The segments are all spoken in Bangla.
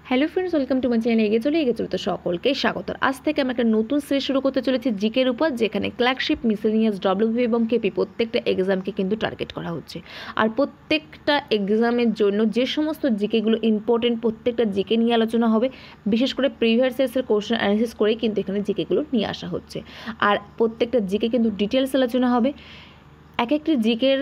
Hello friends, welcome to my channel. এগিয়ে চলে তো সকলকে স্বাগত। আজ থেকে আমরা একটা নতুন সিরিজ শুরু করতে চলেছি জিকের উপর, যেখানে ক্লার্কশিপ, মিসেলিনিয়াস, ডব্লিউবি এবং কেপি প্রত্যেকটা এক্সামকে কিন্তু টার্গেট করা হচ্ছে। আর প্রত্যেকটা এক্সামের জন্য যে সমস্ত জিকেগুলো ইম্পর্টেন্ট, প্রত্যেকটা জিকে নিয়ে আলোচনা হবে। বিশেষ করে প্রিভিয়াস ইয়ার্সের কোশ্চেন অ্যানালিসিস করেই কিন্তু এখানে জিকেগুলো নিয়ে আসা হচ্ছে। আর প্রত্যেকটা জিকে কিন্তু ডিটেলস আলোচনা হবে। এক একটি জিকের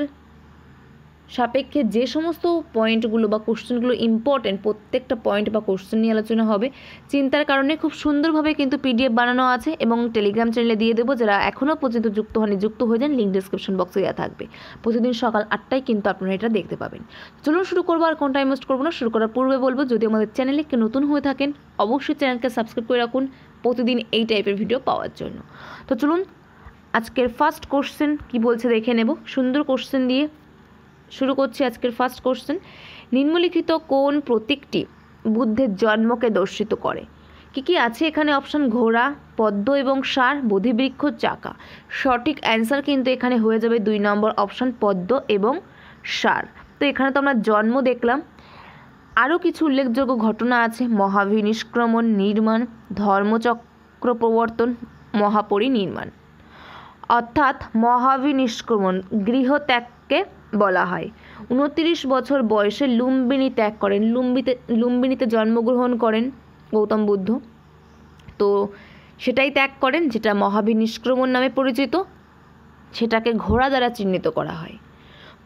সাপেক্ষে যে সমস্ত পয়েন্টগুলো বা কোশ্চেনগুলো ইম্পর্টেন্ট, প্রত্যেকটা পয়েন্ট বা কোশ্চেন নিয়ে আলোচনা হবে। চিন্তার কারণে খুব সুন্দরভাবে কিন্তু পিডিএফ বানানো আছে এবং টেলিগ্রাম চ্যানেলে দিয়ে দেবো। যারা এখনও পর্যন্ত যুক্ত হয়নি, যুক্ত হয়ে যান, লিঙ্ক ডিসক্রিপশন বক্সে দেওয়া থাকবে। প্রতিদিন সকাল 8টায় কিন্তু আপনারা এটা দেখতে পাবেন। চলুন শুরু করবো, আর কোন টাইম ওয়েস্ট করবো না। শুরু করার পূর্বে বলবো, যদি আমাদের চ্যানেলে কেউ নতুন হয়ে থাকেন, অবশ্যই চ্যানেলকে সাবস্ক্রাইব করে রাখুন প্রতিদিন এই টাইপের ভিডিও পাওয়ার জন্য। তো চলুন আজকের ফার্স্ট কোশ্চেন কী বলছে দেখে নেব। সুন্দর কোশ্চেন দিয়ে শুরু করছি আজকের ফার্স্ট কোশ্চেন। নিম্নলিখিত কোন প্রতীকটি বুদ্ধের জন্মকে দর্শিত করে? কি আছে এখানে? অপশন ঘোড়া, পদ্ম এবং ষাঁড়, বোধিবৃক্ষ, চাকা। সঠিক অ্যান্সার কিন্তু এখানে হয়ে যাবে 2 নম্বর অপশন, পদ্ম এবং ষাঁড়। তো এখানে তো আমরা জন্ম দেখলাম। আরও কিছু উল্লেখযোগ্য ঘটনা আছে: মহাবিনিষ্ক্রমণ, নির্মাণ, ধর্মচক্র প্রবর্তন, মহাপরিনির্মাণ। অর্থাৎ মহাবিনিষ্ক্রমণ গৃহত্যাগকে বলা হয়। 29 বছর বয়সে লুম্বিনী ত্যাগ করেন। লুম্বিনীতে জন্মগ্রহণ করেন গৌতম বুদ্ধ। তো সেটাই ত্যাগ করেন যেটা মহাবিনিষ্ক্রমণ নামে পরিচিত, সেটাকে ঘোড়া দ্বারা চিহ্নিত করা হয়।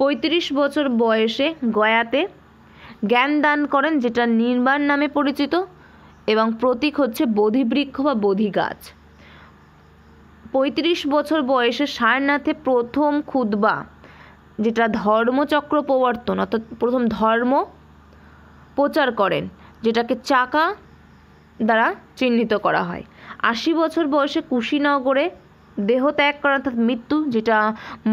35 বছর বয়সে গয়াতে জ্ঞান দান করেন, যেটা নির্বাণ নামে পরিচিত, এবং প্রতীক হচ্ছে বোধিবৃক্ষ বা বোধি গাছ। 35 বছর বয়সে সারনাথে প্রথম খুতবা, যেটা ধর্মচক্র প্রবর্তন, অর্থাৎ প্রথম ধর্ম প্রচার করেন, যেটাকে চাকা দ্বারা চিহ্নিত করা হয়। 80 বছর বয়সে কুশীনগরে দেহ ত্যাগ করেন, অর্থাৎ মৃত্যু, যেটা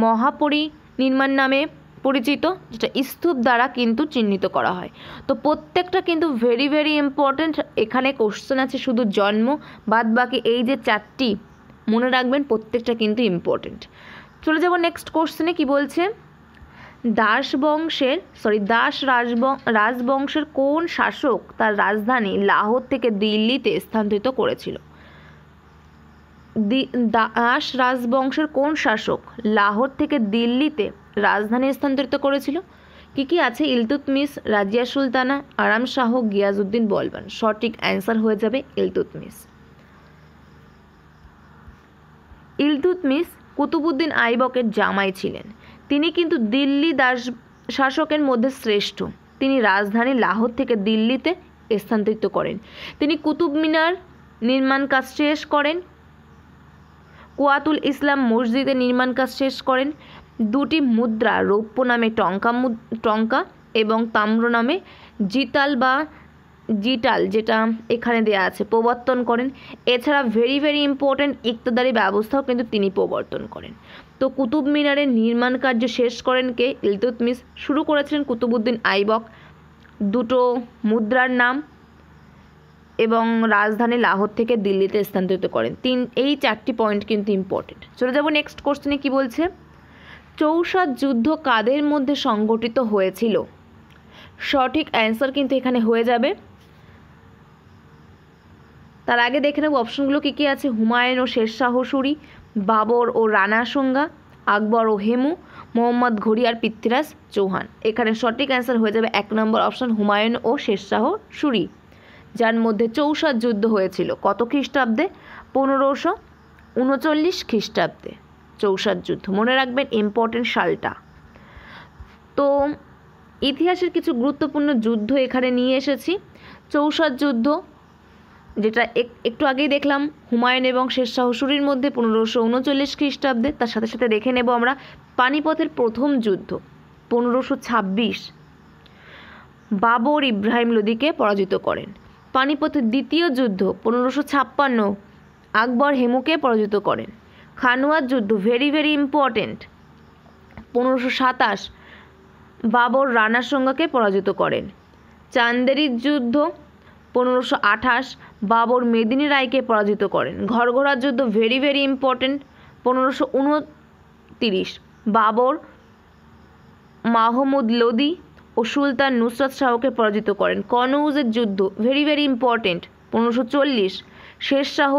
মহাপরিনির্মাণ নামে পরিচিত, যেটা স্তূপ দ্বারা কিন্তু চিহ্নিত করা হয়। তো প্রত্যেকটা কিন্তু ভেরি ভেরি ইম্পর্ট্যান্ট। এখানে কোশ্চেন আছে শুধু জন্ম, বাদ বাকি এই যে 4টি মনে রাখবেন, প্রত্যেকটা কিন্তু ইম্পর্টেন্ট। চলে যাব নেক্সট কোশ্চেনে। কি বলছে? দাস রাজবংশের কোন শাসক তার রাজধানী লাহোর থেকে দিল্লিতে স্থানান্তরিত করেছিল? দাস রাজবংশের কোন শাসক লাহোর থেকে দিল্লিতে রাজধানী স্থানান্তরিত করেছিল? কি আছে? ইলতুৎমিশ, রাজিয়া সুলতানা, আরাম শাহ, গিয়াজউদ্দিন বলবান। সঠিক অ্যান্সার হয়ে যাবে ইলতুৎমিশ। ইলতুৎমিশ কুতুবউদ্দিন আইবকের জামাই ছিলেন। তিনি কিন্তু দিল্লি দাস শাসকের মধ্যে শ্রেষ্ঠ। তিনি রাজধানী লাহোর থেকে দিল্লিতে স্থানান্তরিত করেন। তিনি কুতুব মিনার নির্মাণ কাজ শেষ করেন। কুয়াতুল ইসলাম মসজিদের নির্মাণ কাজ শেষ করেন। 2টি মুদ্রা, রৌপ্য নামে টঙ্কা এবং তাম্র নামে জিটাল, যেটা এখানে দেয়া আছে, প্রবর্তন করেন। এছাড়া ভেরি ভেরি ইম্পর্ট্যান্ট ইকতদারি ব্যবস্থাও কিন্তু তিনি প্রবর্তন করেন। তো কুতুব মিনারের নির্মাণ কার্য শেষ করেন কে? ইলতুৎমিশ। শুরু করেছিলেন কুতুবউদ্দিন আইবক। 2টো মুদ্রার নাম এবং রাজধানী লাহোর থেকে দিল্লিতে স্থানান্তরিত করেন। এই 4টি পয়েন্ট কিন্তু ইম্পর্টেন্ট। চলে যাব নেক্সট কোশ্চেনে। কি বলছে? চৌসাদ যুদ্ধ কাদের মধ্যে সংগঠিত হয়েছিল? সঠিক অ্যান্সার কিন্তু এখানে হয়ে যাবে। তার আগে দেখে নেব অপশনগুলো কি আছে। হুমায়ুন ও শেরশাহ সুরি, বাবর ও রানা সাঙ্গা, আকবর ও হেমু, মোহাম্মদ ঘুরি আর পৃথ্বীরাজ চৌহান। এখানে সঠিক অ্যান্সার হয়ে যাবে 1 নম্বর অপশন, হুমায়ুন ও শেরশাহ সুরি, যার মধ্যে চৌসাদ যুদ্ধ হয়েছিল। কত খ্রিস্টাব্দে? 1539 খ্রিস্টাব্দে চৌসাদ যুদ্ধ। মনে রাখবেন ইম্পর্টেন্ট সালটা। তো ইতিহাসের কিছু গুরুত্বপূর্ণ যুদ্ধ এখানে নিয়ে এসেছি। চৌসাদ যুদ্ধ, যেটা একটু আগেই দেখলাম, হুমায়ুন এবং শেরশাহ সুরির মধ্যে 1539 খ্রিস্টাব্দে। তার সাথে সাথে দেখে নেব আমরা পানিপথের প্রথম যুদ্ধ 1526, বাবর ইব্রাহিম লোদিকে পরাজিত করেন। পানিপথের দ্বিতীয় যুদ্ধ 1556, আকবর হেমুকে পরাজিত করেন। খানুয়ার যুদ্ধ very very important, 1527, Babur Rana সাঙ্গাকে পরাজিত করেন। চান্দেরির যুদ্ধ 1528, বাবর মেদিনী রায়কে পরাজিত করেন। ঘরঘরার যুদ্ধ very very important, 1529, Babur Mahmud Lodi ও সুলতান নুসরাত শাহকে পরাজিত করেন? কনৌজের যুদ্ধ, very very important, 1540। Sher Shah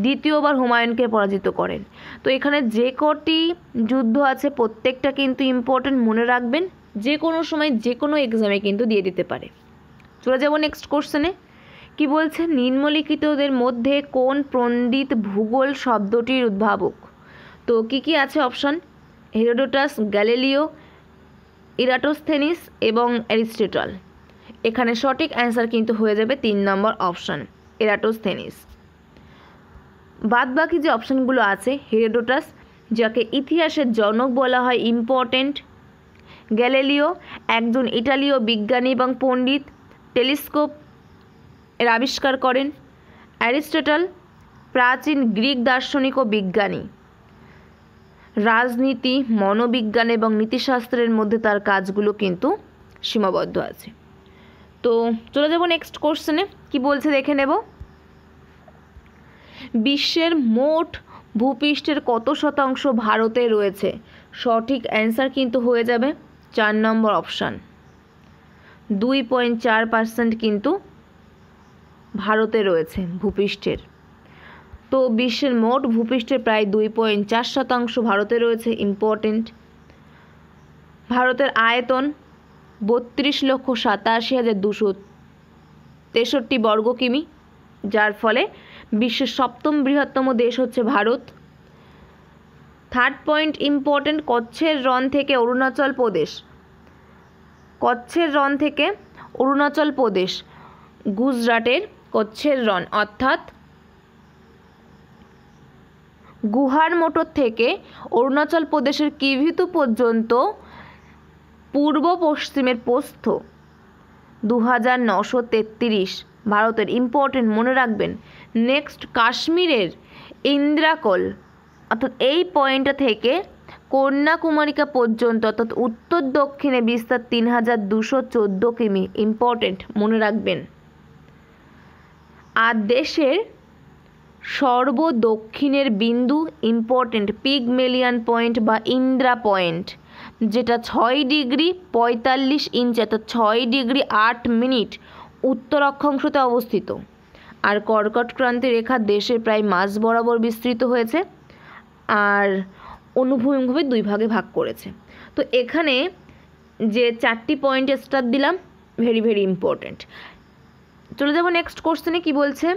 দ্বিতীয়বার হুমায়ুনকে পরাজিত করেন। তো এখানে যে কটি যুদ্ধ আছে প্রত্যেকটা কিন্তু ইম্পর্টেন্ট, মনে রাখবেন, যে কোনো সময় যে কোনো এক্সামে কিন্তু দিয়ে দিতে পারে। চলে যাব নেক্সট কোশ্চেনে। কি বলছে? নিম্নলিখিতদের মধ্যে কোন পণ্ডিত ভূগোল শব্দটির উদ্ভাবক? তো কি আছে অপশান? হেরোডোটাস, গ্যালিলিও, ইরাটোস্থেনিস এবং অ্যারিস্টটল। এখানে সঠিক অ্যান্সার কিন্তু হয়ে যাবে 3 নম্বর অপশান, এরাটোস্থেনিস। বাদ বাকি যে অপশানগুলো আছে, হেরোডোটাস, যাকে ইতিহাসের জনক বলা হয়, ইম্পর্টেন্ট। গ্যালিলিও, একজন ইটালীয় বিজ্ঞানী এবং পণ্ডিত, টেলিস্কোপ এর আবিষ্কার করেন। অ্যারিস্টটল, প্রাচীন গ্রিক দার্শনিক ও বিজ্ঞানী, রাজনীতি, মনোবিজ্ঞান এবং নীতিশাস্ত্রের মধ্যে তার কাজগুলো কিন্তু সীমাবদ্ধ আছে। তো চলে যাব নেক্সট কোশ্চেনে। কি বলছে দেখে নেব। বিশ্বের মোট ভূপৃষ্ঠের কত শতাংশ ভারতে রয়েছে? সঠিক অ্যান্সার কিন্তু হয়ে যাবে 4 নম্বর অপশান, 2.4% কিন্তু ভারতে রয়েছে ভূপৃষ্ঠের। তো বিশ্বের মোট ভূপৃষ্ঠের প্রায় 2.4% ভারতে রয়েছে, ইম্পর্টেন্ট। ভারতের আয়তন 32,87,263 বর্গ কিমি, যার ফলে বিশ্বের 7ম বৃহত্তম দেশ হচ্ছে ভারত। থার্ড পয়েন্ট ইম্পর্টেন্ট, কচ্ছের রণ থেকে অরুণাচল প্রদেশ, কচ্ছের রণ থেকে অরুণাচল প্রদেশ, গুজরাটের কচ্ছের রণ অর্থাৎ গুহার মোটর থেকে অরুণাচল প্রদেশের কিভিতু পর্যন্ত পূর্ব পশ্চিমের প্রস্থ 2933 ভারতের, ইম্পর্টেন্ট, মনে রাখবেন। নেক্সট, কাশ্মীরের ইন্দ্রাকোল অর্থাৎ এই পয়েন্টটা থেকে কন্যাকুমারিকা পর্যন্ত অর্থাৎ উত্তর দক্ষিণে বিস্তার 3214 কিমি, ইম্পর্টেন্ট, মনে রাখবেন। আর দেশের সর্বদক্ষিণের বিন্দু, ইম্পর্টেন্ট, পিগমেলিয়ান পয়েন্ট বা ইন্দ্রা পয়েন্ট, যেটা 6°45' অর্থাৎ 6°8' উত্তর অক্ষাংশতে অবস্থিত। আর কর্কট ক্রান্তি রেখা দেশের প্রায় মাঝ বরাবর বিস্তৃত হয়েছে আর অনুভূমিকভাবে 2 ভাগে ভাগ করেছে। তো এখানে যে 4টি পয়েন্ট স্টার দিলাম, ভেরি ভেরি ইম্পর্টেন্ট। চলে যাব নেক্সট কোশ্চেনে। কি বলছে?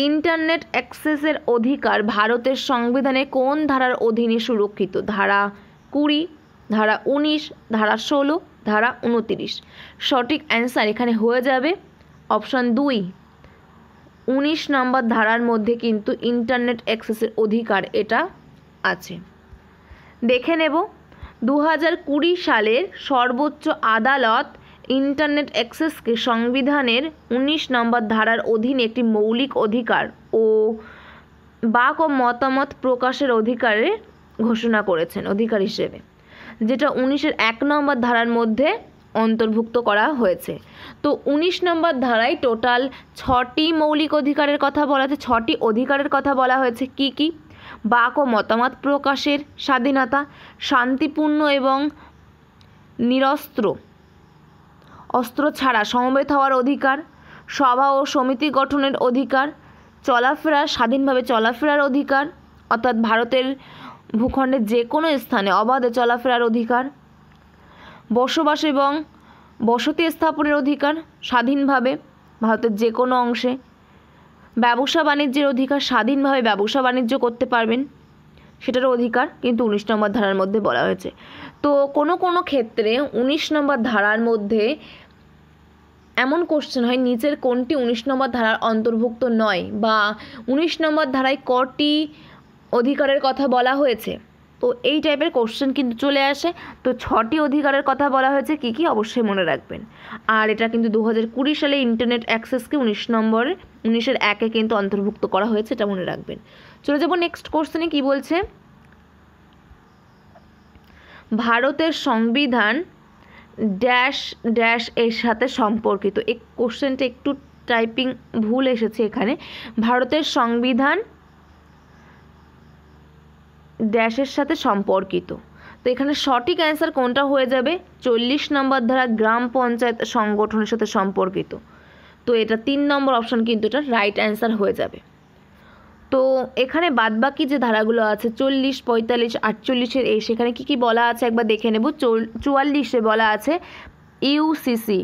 ইন্টারনেট অ্যাক্সেসের অধিকার ভারতের সংবিধানে কোন ধারার অধীনে সুরক্ষিত? ধারা 20, ধারা 19, ধারা 16, ধারা 29। সঠিক অ্যান্সার এখানে হয়ে যাবে অপশান 2, 19 নম্বর ধারার মধ্যে কিন্তু ইন্টারনেট অ্যাক্সেসের অধিকার এটা আছে। দেখে নেব 2020 সালের সর্বোচ্চ আদালত ইন্টারনেট অ্যাক্সেসকে সংবিধানের 19 নম্বর ধারার অধীনে একটি মৌলিক অধিকার ও বাক ও মতামত প্রকাশের অধিকারে ঘোষণা করেছেন অধিকার হিসেবে, যেটা 19-এর 1 নম্বর ধারার মধ্যে অন্তর্ভুক্ত করা হয়েছে। তো 19 নম্বর ধারায় টোটাল 6টি মৌলিক অধিকারের কথা বলা হয়েছে, 6টি অধিকারের কথা বলা হয়েছে। কি কি? বাক ও মতামত প্রকাশের স্বাধীনতা, শান্তিপূর্ণ এবং অস্ত্র ছাড়া সমবেত হওয়ার অধিকার, সভা ও সমিতি গঠনের অধিকার, স্বাধীনভাবে চলাফেরার অধিকার অর্থাৎ ভারতের ভূখণ্ডের যে কোনো স্থানে অবাধে চলাফেরার অধিকার, বসবাস এবং বসতি স্থাপনের অধিকার স্বাধীনভাবে ভারতের যে কোনো অংশে, ব্যবসা বাণিজ্যের অধিকার, স্বাধীনভাবে ব্যবসা বাণিজ্য করতে পারবেন সেটারও অধিকার কিন্তু 19 নম্বর ধারার মধ্যে বলা হয়েছে। তো কোনো কোনো ক্ষেত্রে 19 নম্বর ধারার মধ্যে এমন কোশ্চেন হয় নিচের কোনটি 19 নম্বর ধারার অন্তর্ভুক্ত নয়, বা 19 নম্বর ধারায় কটি অধিকারের কথা বলা হয়েছে। তো এই টাইপের কোশ্চেন কিন্তু চলে আসে। তো 6টি অধিকারের কথা বলা হয়েছে, কি কি অবশ্যই মনে রাখবেন। আর এটা কিন্তু 2020 সালে ইন্টারনেট অ্যাক্সেসকে 19-এর 1-এ কিন্তু অন্তর্ভুক্ত করা হয়েছে, এটা মনে রাখবেন। চলে যাব নেক্সট কোশ্চেনে। কি বলছে? ভারতের সংবিধান ড্যাশ ড্যাশ এর সাথে সম্পর্কিত। এই কোশ্চেনটা একটু টাইপিং ভুল এসেছে এখানে। ভারতের সংবিধান ড্যাশের সাথে সম্পর্কিত। তো এখানে সঠিক অ্যান্সার কোনটা হয়ে যাবে? 40 নম্বর ধারা গ্রাম পঞ্চায়েত সংগঠনের সাথে সম্পর্কিত। তো এটা 3 নম্বর অপশন কিন্তু এটা রাইট অ্যান্সার হয়ে যাবে। তো এখানে বাদবাকি যে ধারাগুলো আছে 40, 45, 48-এর সেখানে কি কি বলা আছে একবার দেখে নেব। 44-এ বলা আছে ইউসিসি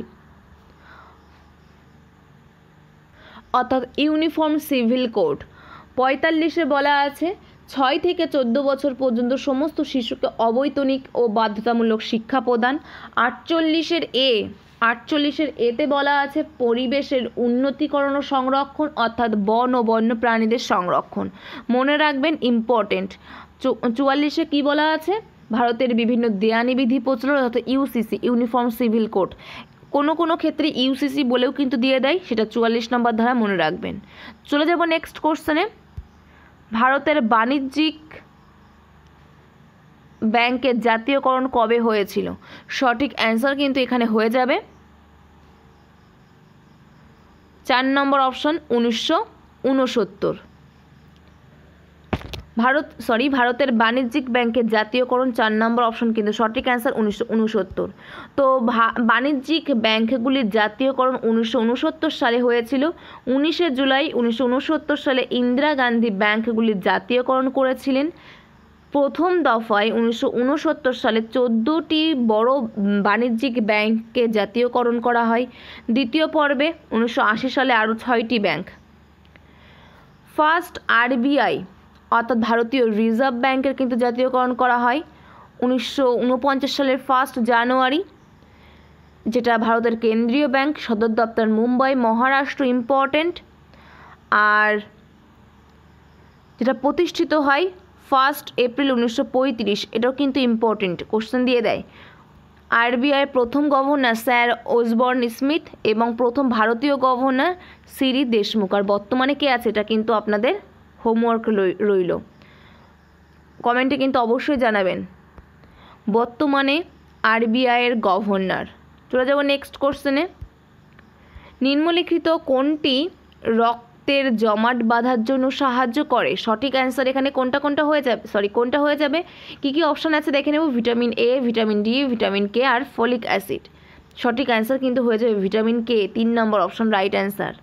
অর্থাৎ ইউনিফর্ম সিভিল কোড। 45-এ বলা আছে 6 থেকে 14 বছর পর্যন্ত সমস্ত শিশুকে অবৈতনিক ও বাধ্যতামূলক শিক্ষা প্রদান। 48-এর এতে বলা আছে পরিবেশের উন্নতিকরণ ও সংরক্ষণ অর্থাৎ বন ও বন্য প্রাণীদের সংরক্ষণ। মনে রাখবেন, ইম্পর্টেন্ট। 44-এ কী বলা আছে? ভারতের বিভিন্ন দেয়ানি বিধি প্রচলন অর্থাৎ ইউসিসি ইউনিফর্ম সিভিল কোড। কোনো ক্ষেত্রে ইউসিসি বলেও কিন্তু দিয়ে দেয়, সেটা 44 নম্বর ধারা মনে রাখবেন। চলে যাব নেক্সট কোশ্চেনে। ভারতের বাণিজ্যিক ব্যাংকের জাতীয়করণ কবে হয়েছিল? সঠিক অ্যান্সার কিন্তু এখানে হয়ে যাবে 4 নম্বর অপশন 1969। ভারতের বাণিজ্যিক ব্যাংকের জাতীয়করণ 4 নম্বর অপশন কিন্তু সঠিক অ্যান্সার 1969। তো বাণিজ্যিক ব্যাংকগুলির জাতীয়করণ 1969 সালে হয়েছিল। 19শে জুলাই 1969 সালে ইন্দিরা গান্ধী ব্যাংকগুলির জাতীয়করণ করেছিলেন। প্রথম দফায় 1969 সালে 14টি বড় বাণিজ্যিক ব্যাংককে জাতীয়করণ করা হয়। দ্বিতীয় পর্বে 1980 সালে আরও 6টি ব্যাংক। ফার্স্ট আরবিআই অর্থাৎ ভারতীয় রিজার্ভ ব্যাংকের কিন্তু জাতীয়করণ করা হয় 1949 সালের 1 জানুয়ারি, যেটা ভারতের কেন্দ্রীয় ব্যাংক, সদর দপ্তর মুম্বাই, মহারাষ্ট্র, ইম্পর্টেন্ট। আর যেটা প্রতিষ্ঠিত হয় 1 এপ্রিল 1935, এটাও কিন্তু ইম্পর্টেন্ট, কোশ্চেন দিয়ে দেয়। আরবিআই প্রথম গভর্নর স্যার ওসবর্ন স্মিথ এবং প্রথম ভারতীয় গভর্নর সিরি দেশমুখ। আর বর্তমানে কে আছে এটা কিন্তু আপনাদের হোমওয়ার্ক রইল, কমেন্টে কিন্তু অবশ্যই জানাবেন বর্তমানে আরবিআইয়ের গভর্নর। চলে যাব নেক্সট কোশ্চেনে। নিম্নলিখিত কোনটি রক্তের জমাট বাঁধার জন্য সাহায্য করে? সঠিক অ্যান্সার এখানে কোনটা হয়ে যাবে? কি কি অপশান আছে দেখে নেব। Vitamin A, vitamin D, vitamin K আর ফলিক অ্যাসিড। সঠিক অ্যান্সার কিন্তু হয়ে যাবে ভিটামিন কে, 3 নম্বর অপশন রাইট অ্যান্সার।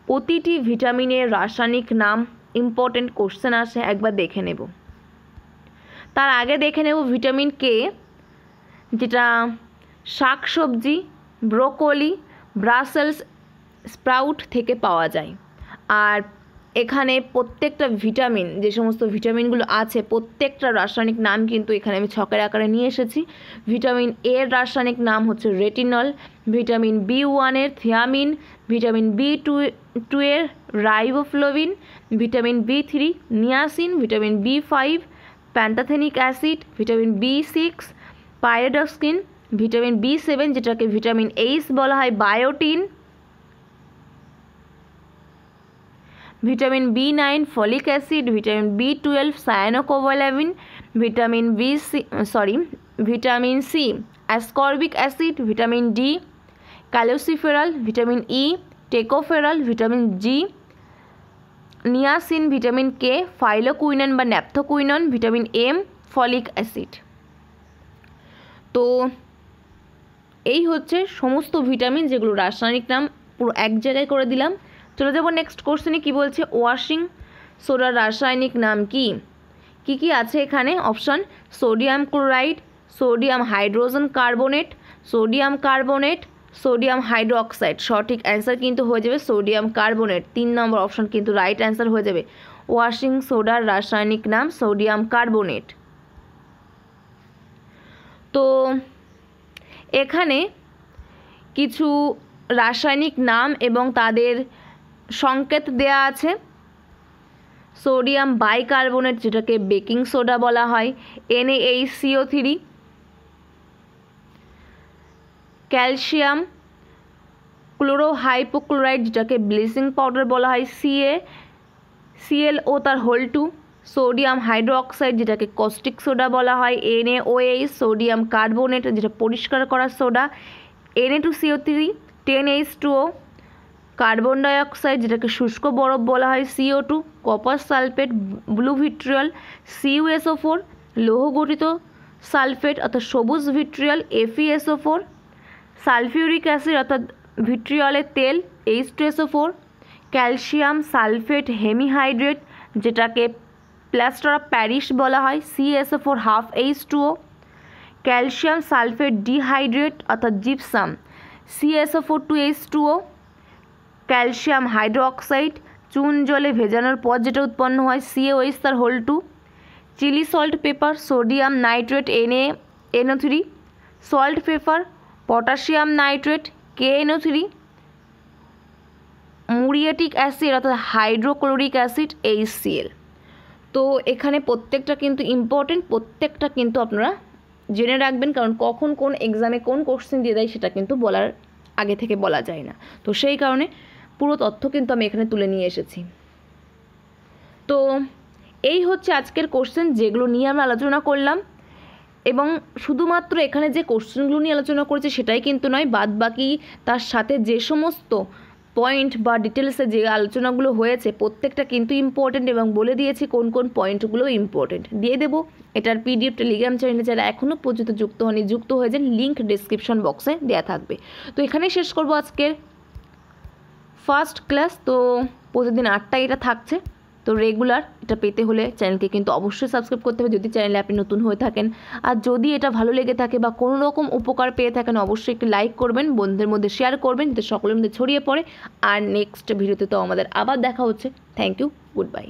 প্রতিটি ভিটামিনের রাসায়নিক নাম, ইম্পর্টেন্ট কোশ্চেন আসে, একবার দেখে নেব। তার আগে দেখে নেব ভিটামিন কে, যেটা শাকসবজি, ব্রোকলি, ব্রাসেলস স্প্রাউট থেকে পাওয়া যায়। আর এখানে প্রত্যেকটা ভিটামিন, যে সমস্ত ভিটামিনগুলো আছে প্রত্যেকটা রাসায়নিক নাম কিন্তু এখানে আমি ছকের আকারে নিয়ে এসেছি। ভিটামিন এর রাসায়নিক নাম হচ্ছে রেটিনল, ভিটামিন B1 এর থিয়ামিন, ভিটামিন B2 এর riboflavin, vitamin B3 niacin, vitamin B5 pantothenic acid, vitamin B6 pyridoxine, vitamin B7 যেটাকে ভিটামিন H বলা হয় biotin, vitamin B9 folic acid, vitamin B12 cyanocobalamin, vitamin C ascorbic acid, vitamin D calciferol, vitamin E tocopherol, vitamin G niacin, vitamin K phylloquinone বা naphthoquinone, vitamin M folic acid. তো এই হচ্ছে সমস্ত ভিটামিন যেগুলো রাসায়নিক নাম পুরো এক জায়গায় করে দিলাম। চলে যাব নেক্সট কোশ্চেনে। কি বলছে? ওয়াশিং সোডার রাসায়নিক নাম কি? কি আছে এখানে? Option sodium chloride, sodium hydrogen carbonate, sodium carbonate, sodium hydroxide. সঠিক অ্যান্সার কিন্তু হয়ে যাবে সোডিয়াম কার্বনেট, 3 নম্বর অপশন কিন্তু রাইট অ্যান্সার হয়ে যাবে। ওয়াশিং সোডার রাসায়নিক নাম সোডিয়াম কার্বনেট। তো এখানে কিছু রাসায়নিক নাম এবং তাদের সংকেত দেয়া আছে। সোডিয়াম বাইকার্বনেট, যেটাকে বেকিং সোডা বলা হয়, NaHCO3, ক্যালসিয়াম ক্লোরোহাইপোক্লোরাইড, যেটাকে ব্লিচিং পাউডার বলা হয়, CaClO তার হোল 2, সোডিয়াম হাইড্রোক্সাইড, যেটাকে কস্টিক সোডা বলা হয়, NaOH সোডিয়াম কার্বনেট, যেটা পরিষ্কার করা soda, Na2CO3 10H2O, carbon dioxide, যেটাকে শুষ্ক বরফ বলা হয়, CO2, copper sulphate, blue vitriol, CuSO4, লৌহ গঠিত সালফেট অর্থাৎ সবুজ ভিট্রিয়াল FeSO4, সালফিউরিক অ্যাসিড অর্থাৎ ভিট্রিয়লের তেল H2SO4, ক্যালসিয়াম সালফেট হেমিহাইড্রেট যেটাকে প্লাস্টার অফ প্যারিস বলা হয় CaSO4 half H2O, calcium sulphate dihydrate অর্থাৎ gypsum CaSO4 2H2O, calcium hydroxide চুন জলে ভেজানোর পর যেটা উৎপন্ন হয় CaOH তার whole 2, Chile saltpetre sodium nitrate NaNO3, saltpetre potassium nitrate KNO3, muriatic acid অর্থাৎ হাইড্রোক্লোরিক অ্যাসিড HCl। তো এখানে প্রত্যেকটা কিন্তু ইম্পর্টেন্ট, প্রত্যেকটা কিন্তু আপনারা জেনে রাখবেন, কারণ কখন কোন এক্সামে কোন কোশ্চেন দিয়ে দেয় সেটা কিন্তু বলার আগে থেকে বলা যায় না। তো সেই কারণে পুরো তথ্য কিন্তু আমি এখানে তুলে নিয়ে এসেছি। তো এই হচ্ছে আজকের কোশ্চেন যেগুলো নিয়ে আমরা আলোচনা করলাম, এবং শুধুমাত্র এখানে যে কোশ্চেনগুলো নিয়ে আলোচনা করেছি সেটাই কিন্তু নয়, বাদ বাকি তার সাথে যে সমস্ত পয়েন্ট বা ডিটেলসে যে আলোচনাগুলো হয়েছে প্রত্যেকটা কিন্তু ইম্পর্টেন্ট, এবং বলে দিয়েছি কোন কোন পয়েন্টগুলো ইম্পর্টেন্ট। দিয়ে দেবো এটার PDF টেলিগ্রাম চ্যানেলে যারা এখনও পর্যন্ত যুক্ত হয়নি যুক্ত হয়ে যান, লিঙ্ক ডিসক্রিপশন বক্সে দেওয়া থাকবে। তো এখানেই শেষ করবো আজকের ফার্স্ট ক্লাস। তো প্রতিদিন 8টায় এটা থাকছে, তো রেগুলার এটা পেতে হলে চ্যানেলকে কিন্তু অবশ্যই সাবস্ক্রাইব করতে হবে যদি চ্যানেলে আপনি নতুন হয়ে থাকেন। আর যদি এটা ভালো লেগে থাকে বা কোনো রকম উপকার পেয়ে থাকেন অবশ্যই একটি লাইক করবেন, বন্ধুদের মধ্যে শেয়ার করবেন যাতে সকলের মধ্যে ছড়িয়ে পড়ে। আর নেক্সট ভিডিওতে তো আমাদের আবার দেখা হচ্ছে। Thank you, good bye.